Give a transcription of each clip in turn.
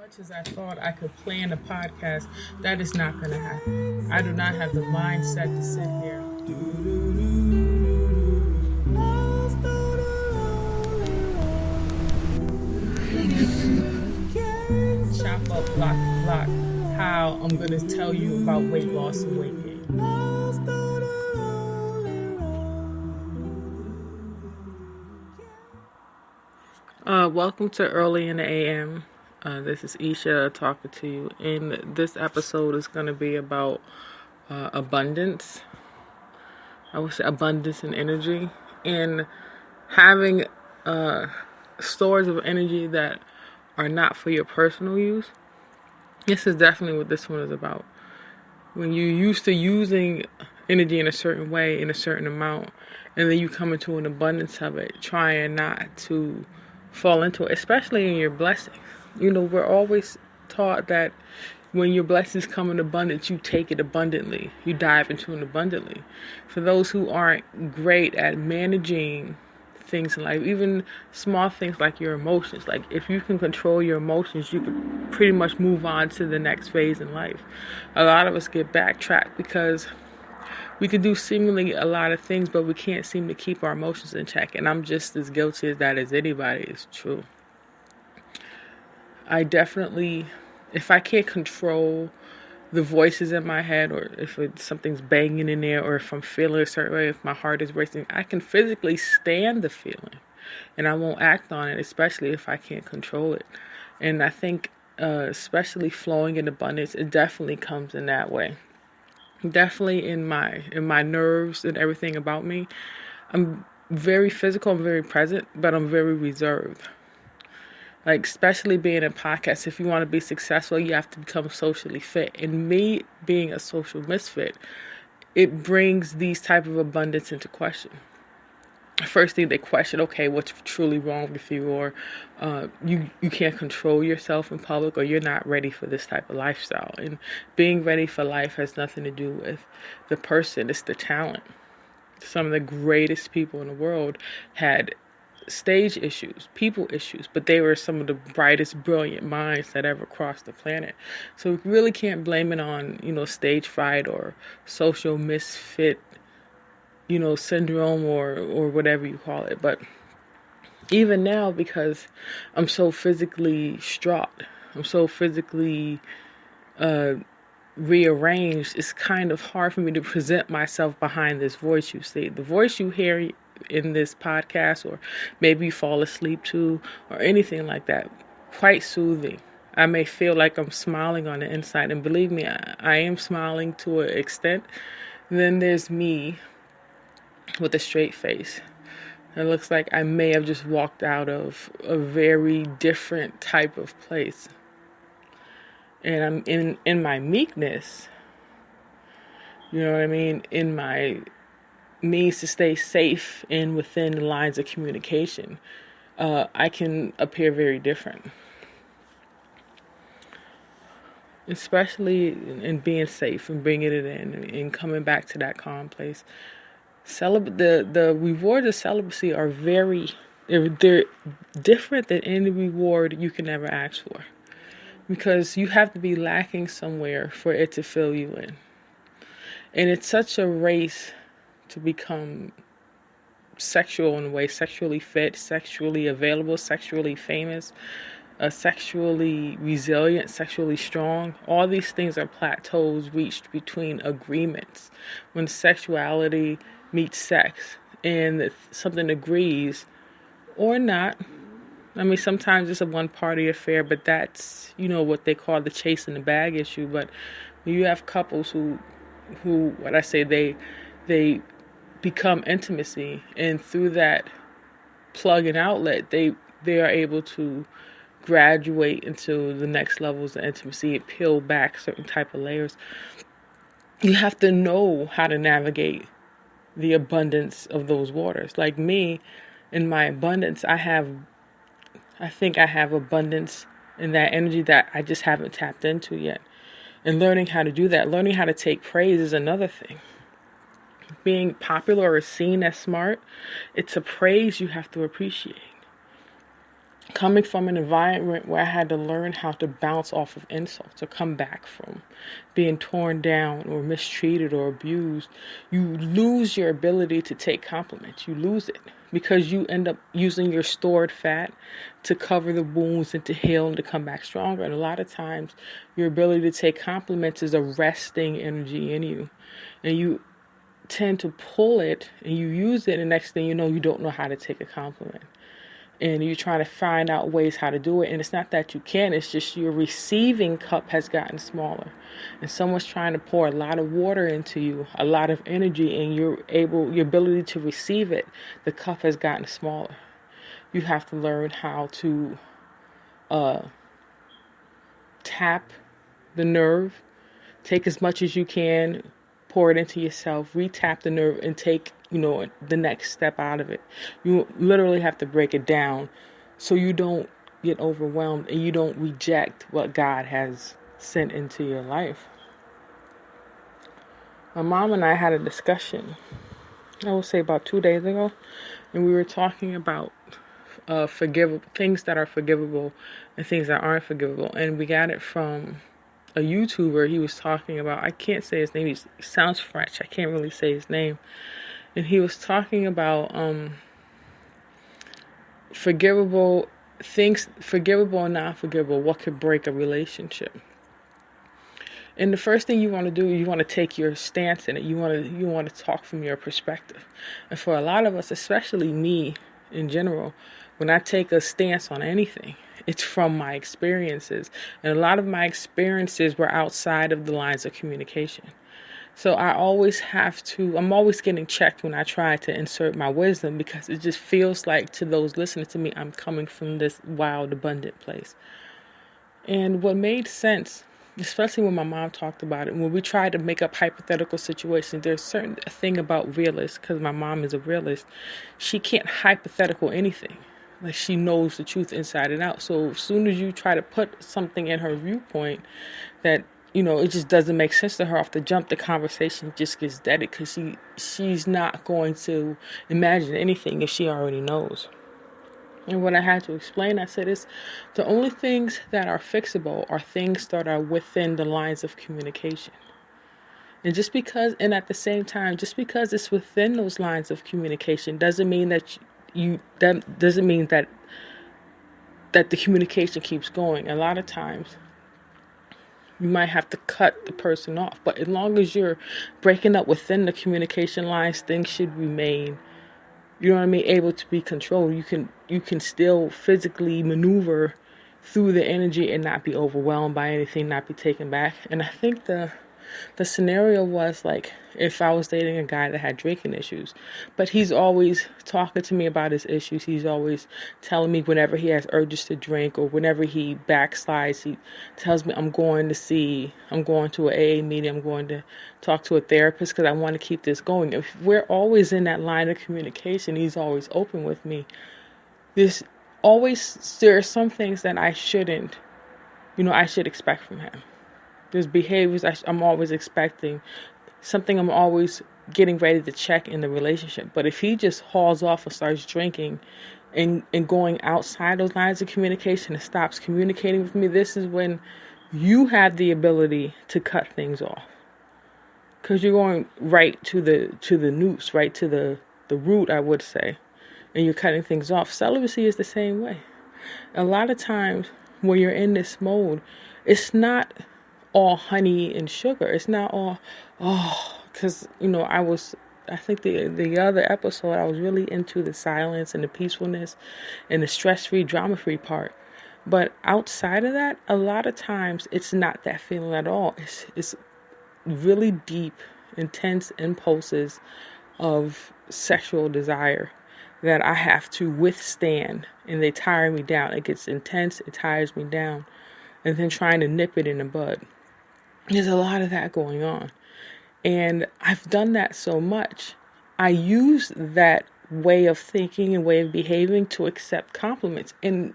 Much as I thought I could plan a podcast, that is not going to happen. I do not have the mindset to sit here. Chop up block for block how I'm going to tell you about weight loss and weight gain. Welcome to Early in the AM. This is Isha talking to you, and this episode is going to be about abundance. I would say abundance and energy, and having stores of energy that are not for your personal use. This is definitely what this one is about. When you're used to using energy in a certain way, in a certain amount, and then you come into an abundance of it, trying not to fall into it, especially in your blessings. You know, we're always taught that when your blessings come in abundance, you take it abundantly. You dive into it abundantly. For those who aren't great at managing things in life, even small things like your emotions, like if you can control your emotions, you can pretty much move on to the next phase in life. A lot of us get backtracked because we can do seemingly a lot of things, but we can't seem to keep our emotions in check. And I'm just as guilty as that as anybody is true. I definitely, if I can't control the voices in my head, or if something's banging in there, or if I'm feeling a certain way, if my heart is racing, I can physically stand the feeling and I won't act on it, especially if I can't control it. And I think especially flowing in abundance, it definitely comes in that way. Definitely in my nerves and everything about me. I'm very physical, I'm very present, but I'm very reserved. Like, especially being a podcast, if you want to be successful, you have to become socially fit. And me being a social misfit, it brings these type of abundance into question. First thing they question, okay, what's truly wrong with you, or you can't control yourself in public, or you're not ready for this type of lifestyle. And being ready for life has nothing to do with the person, it's the talent. Some of the greatest people in the world had stage issues, people issues, but they were some of the brightest, brilliant minds that ever crossed the planet. So we really can't blame it on, stage fright or social misfit, syndrome or whatever you call it. But even now, because I'm so physically distraught, I'm so physically rearranged, it's kind of hard for me to present myself behind this voice you see. The voice you hear in this podcast, or maybe you fall asleep to, or anything like that, quite soothing. I may feel like I'm smiling on the inside, and believe me, I am smiling to an extent. Then there's me with a straight face. It looks like I may have just walked out of a very different type of place. And I'm in my meekness, you know what I mean, in my means to stay safe and within the lines of communication, I can appear very different. Especially in being safe and bringing it in and coming back to that calm place. The rewards of celibacy are they're different than any reward you can ever ask for. Because you have to be lacking somewhere for it to fill you in. And it's such a race to become sexual in a way, sexually fit, sexually available, sexually famous, sexually resilient, sexually strong. All these things are plateaus reached between agreements. When sexuality meets sex and something agrees or not. I mean, sometimes it's a one-party affair, but that's, what they call the chase in the bag issue. But when you have couples who what I say, they become intimacy, and through that plug and outlet, they are able to graduate into the next levels of intimacy and peel back certain type of layers. You have to know how to navigate the abundance of those waters. Like me, in my abundance, I think I have abundance in that energy that I just haven't tapped into yet. And learning how to do that, learning how to take praise is another thing. Being popular or seen as smart, it's a praise you have to appreciate. coming from an environment where I had to learn how to bounce off of insults or come back from being torn down or mistreated or abused, you lose your ability to take compliments. You lose it because you end up using your stored fat to cover the wounds and to heal and to come back stronger. And a lot of times your ability to take compliments is a resting energy in you. And you tend to pull it and you use it, and the next thing you know, you don't know how to take a compliment. And you're trying to find out ways how to do it. And it's not that you can, it's just your receiving cup has gotten smaller. And someone's trying to pour a lot of water into you, a lot of energy, and your ability to receive it, the cup has gotten smaller. You have to learn how to tap the nerve, take as much as you can, pour it into yourself, re-tap the nerve, and take, the next step out of it. You literally have to break it down so you don't get overwhelmed and you don't reject what God has sent into your life. My mom and I had a discussion, I would say about 2 days ago, and we were talking about forgivable things that are forgivable and things that aren't forgivable. And we got it from a YouTuber. He was talking about, I can't say his name, he sounds French, I can't really say his name. And he was talking about forgivable things, forgivable and not forgivable, what could break a relationship. And the first thing you want to do, you want to take your stance in it. You want to talk from your perspective. And for a lot of us, especially me in general, when I take a stance on anything, it's from my experiences. And a lot of my experiences were outside of the lines of communication. So I'm always getting checked when I try to insert my wisdom, because it just feels like to those listening to me, I'm coming from this wild, abundant place. And what made sense, especially when my mom talked about it, when we tried to make up hypothetical situations, there's a certain thing about realists, because my mom is a realist, she can't hypothetical anything. Like, she knows the truth inside and out. So as soon as you try to put something in her viewpoint that, it just doesn't make sense to her off the jump, the conversation just gets deaded, because she's not going to imagine anything if she already knows. And what I had to explain, I said, is the only things that are fixable are things that are within the lines of communication. And at the same time, just because it's within those lines of communication doesn't mean that that the communication keeps going. A lot of times you might have to cut the person off, but as long as you're breaking up within the communication lines, things should remain, able to be controlled. You can still physically maneuver through the energy and not be overwhelmed by anything, not be taken back. And I think the scenario was like, if I was dating a guy that had drinking issues, but he's always talking to me about his issues. He's always telling me whenever he has urges to drink or whenever he backslides, he tells me, I'm going to an AA meeting, I'm going to talk to a therapist because I want to keep this going. If we're always in that line of communication, he's always open with me. There are some things that I should expect from him. There's behaviors I'm always expecting, something I'm always getting ready to check in the relationship. But if he just hauls off and starts drinking and going outside those lines of communication and stops communicating with me, this is when you have the ability to cut things off. Because you're going right to the noose, right to the root, I would say. And you're cutting things off. Celibacy is the same way. A lot of times when you're in this mode, it's not all honey and sugar. It's not all, because, I think the other episode, I was really into the silence and the peacefulness and the stress-free, drama-free part. But outside of that, a lot of times it's not that feeling at all. It's really deep, intense impulses of sexual desire that I have to withstand, and they tire me down. It gets intense, it tires me down, and then trying to nip it in the bud. There's a lot of that going on. And I've done that so much. I use that way of thinking and way of behaving to accept compliments. And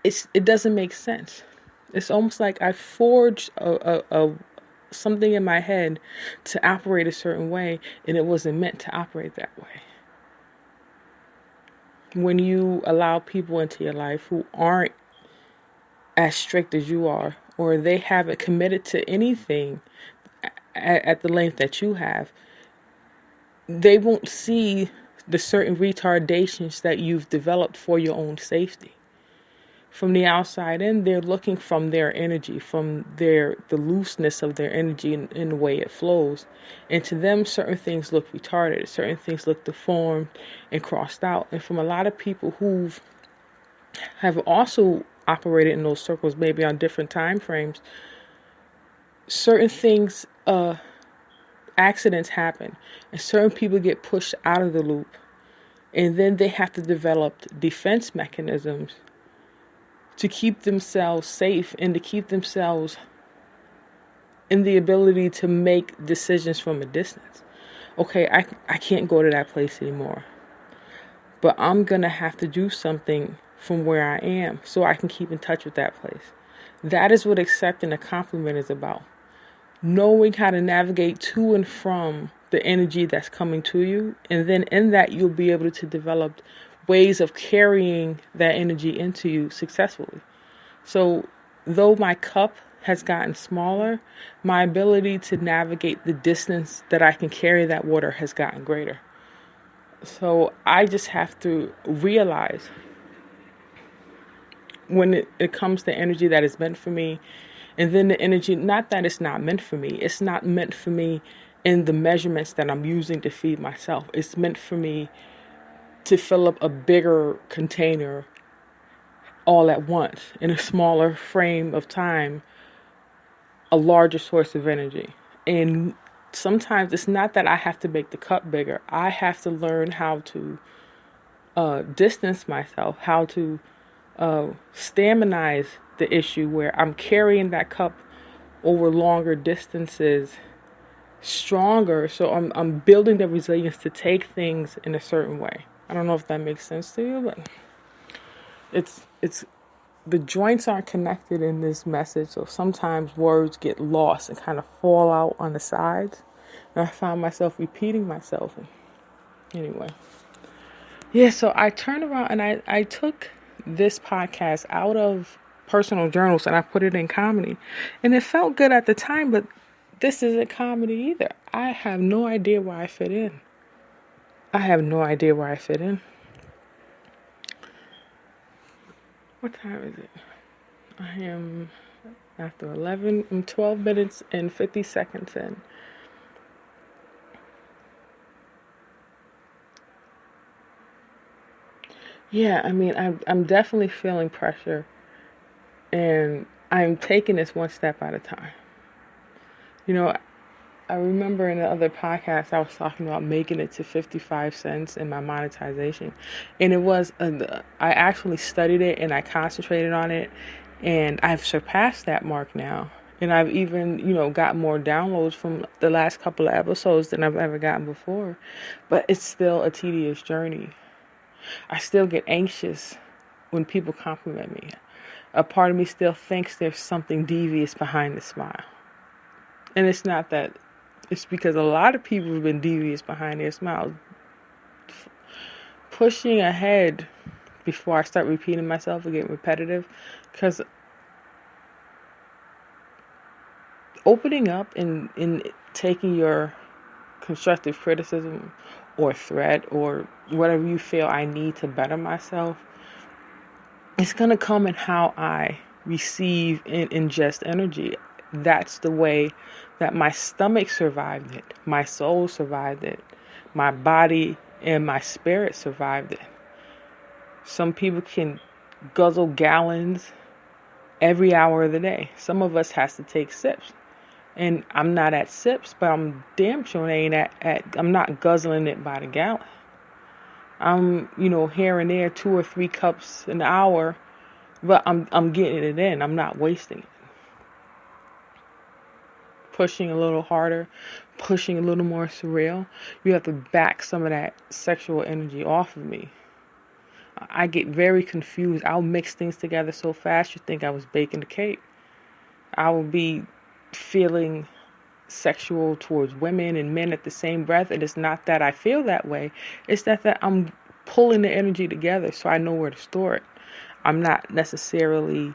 it doesn't make sense. It's almost like I forged something in my head to operate a certain way, and it wasn't meant to operate that way. when you allow people into your life who aren't as strict as you are, or they haven't committed to anything at the length that you have, they won't see the certain retardations that you've developed for your own safety. From the outside in, they're looking from their energy, from the looseness of their energy in the way it flows. And to them, certain things look retarded, certain things look deformed and crossed out. And from a lot of people who have also operated in those circles, maybe on different time frames, certain things, accidents happen, and certain people get pushed out of the loop. And then they have to develop defense mechanisms to keep themselves safe and to keep themselves in the ability to make decisions from a distance. Okay, I can't go to that place anymore, but I'm going to have to do something from where I am so I can keep in touch with that place. That is what accepting a compliment is about. Knowing how to navigate to and from the energy that's coming to you. And then in that, you'll be able to develop ways of carrying that energy into you successfully. So though my cup has gotten smaller, my ability to navigate the distance that I can carry that water has gotten greater. So I just have to realize when it comes to energy that is meant for me, and then the energy, not that it's not meant for me. It's not meant for me in the measurements that I'm using to feed myself. It's meant for me to fill up a bigger container all at once in a smaller frame of time, a larger source of energy. And sometimes it's not that I have to make the cup bigger. I have to learn how to distance myself, how to staminize the issue where I'm carrying that cup over longer distances stronger. So I'm building the resilience to take things in a certain way. I don't know if that makes sense to you, but it's the joints aren't connected in this message. So sometimes words get lost and kind of fall out on the sides. And I found myself repeating myself. Anyway. Yeah, so I turned around and I took this podcast out of personal journals and I put it in comedy. And it felt good at the time, but this isn't comedy either. I have no idea where I fit in. What time is it? I am after 11. I'm 12 minutes and 50 seconds in. Yeah, I mean, I'm definitely feeling pressure, and I'm taking this one step at a time. You know, I remember in the other podcast I was talking about making it to 55 cents in my monetization, and I actually studied it and I concentrated on it, and I've surpassed that mark now. And I've even, got more downloads from the last couple of episodes than I've ever gotten before, but it's still a tedious journey. I still get anxious when people compliment me. A part of me still thinks there's something devious behind the smile. And it's not that. It's because a lot of people have been devious behind their smiles. Pushing ahead before I start repeating myself and getting repetitive. Because opening up and taking your constructive criticism or threat or whatever you feel I need to better myself, it's going to come in how I receive and ingest energy. That's the way that my stomach survived it, my soul survived it, my body and my spirit survived it. Some people can guzzle gallons every hour of the day. Some of us has to take sips. And I'm not at sips, but I'm damn sure I'm not guzzling it by the gallon. I'm, here and there 2 or 3 cups an hour, but I'm getting it in. I'm not wasting it. Pushing a little harder, pushing a little more surreal. You have to back some of that sexual energy off of me. I get very confused. I'll mix things together so fast you think I was baking the cake. I will be feeling sexual towards women and men at the same breath. And it's not that I feel that way. It's that I'm pulling the energy together so I know where to store it. I'm not necessarily